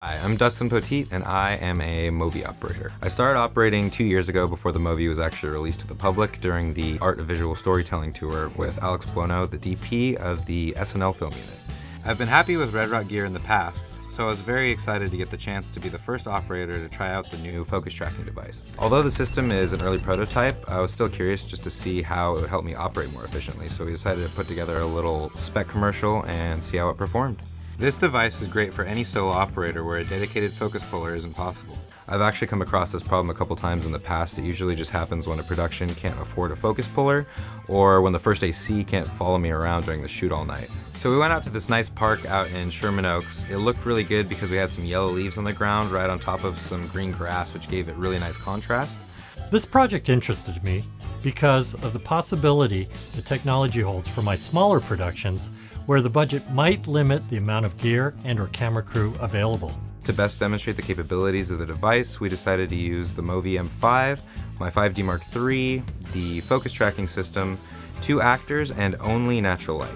Hi, I'm Dustin Poteet, and I am a MōVI operator. I started operating 2 years ago before the MōVI was actually released to the public during the Art of Visual Storytelling tour with Alex Buono, the DP of the SNL film unit. I've been happy with Redrock gear in the past, so I was very excited to get the chance to be the first operator to try out the new focus tracking device. Although the system is an early prototype, I was still curious just to see how it would help me operate more efficiently, so we decided to put together a little spec commercial and see how it performed. This device is great for any solo operator where a dedicated focus puller isn't possible. I've actually come across this problem a couple times in the past. It usually just happens when a production can't afford a focus puller or when the first AC can't follow me around during the shoot all night. So we went out to this nice park out in Sherman Oaks. It looked really good because we had some yellow leaves on the ground right on top of some green grass, which gave it really nice contrast. This project interested me because of the possibility the technology holds for my smaller productions where the budget might limit the amount of gear and/or camera crew available. To best demonstrate the capabilities of the device, we decided to use the MōVI M5, my 5D Mark III, the focus tracking system, 2 actors, and only natural light.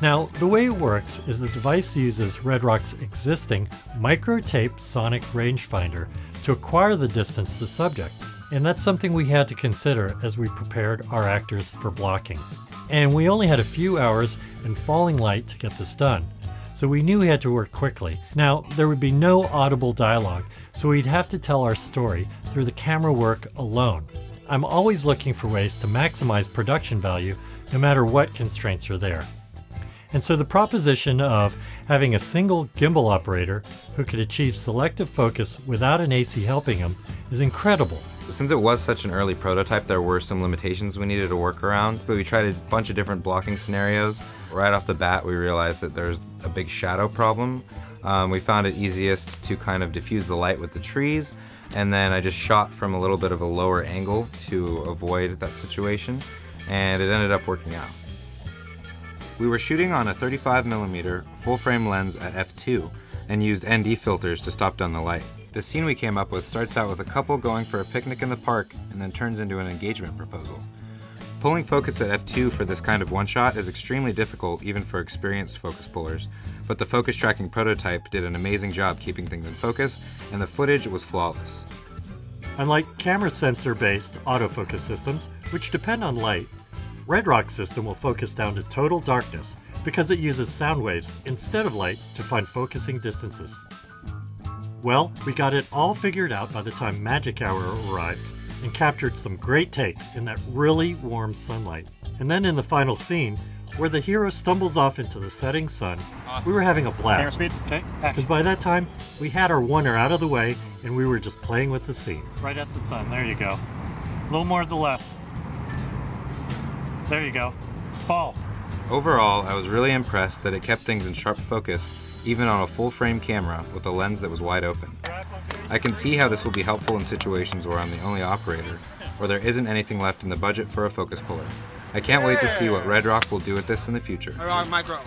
Now, the way it works is the device uses Redrock's existing micro-tape sonic rangefinder to acquire the distance to subject, and that's something we had to consider as we prepared our actors for blocking. And we only had a few hours in falling light to get this done, so we knew we had to work quickly. Now, there would be no audible dialogue, so we'd have to tell our story through the camera work alone. I'm always looking for ways to maximize production value no matter what constraints are there. And so the proposition of having a single gimbal operator who could achieve selective focus without an AC helping him is incredible. Since it was such an early prototype, there were some limitations we needed to work around, but we tried a bunch of different blocking scenarios. Right off the bat, we realized that there's a big shadow problem. We found it easiest to kind of diffuse the light with the trees, and then I just shot from a little bit of a lower angle to avoid that situation, and it ended up working out. We were shooting on a 35mm full-frame lens at f2 and used ND filters to stop down the light. The scene we came up with starts out with a couple going for a picnic in the park and then turns into an engagement proposal. Pulling focus at f2 for this kind of one-shot is extremely difficult even for experienced focus pullers, but the focus tracking prototype did an amazing job keeping things in focus, and the footage was flawless. Unlike camera sensor-based autofocus systems, which depend on light, Redrock's system will focus down to total darkness because it uses sound waves instead of light to find focusing distances. Well, we got it all figured out by the time magic hour arrived and captured some great takes in that really warm sunlight. And then in the final scene, where the hero stumbles off into the setting sun, we were having a blast. Camera speed, okay, Because by that time, we had our oneer out of the way and we were just playing with the scene. right at the sun, there you go. A little more to the left. There you go. Fall. Overall, I was really impressed that it kept things in sharp focus even on a full-frame camera with a lens that was wide open. I can see how this will be helpful in situations where I'm the only operator, or there isn't anything left in the budget for a focus puller. I can't wait to see what Redrock will do with this in the future. Redrock Micro.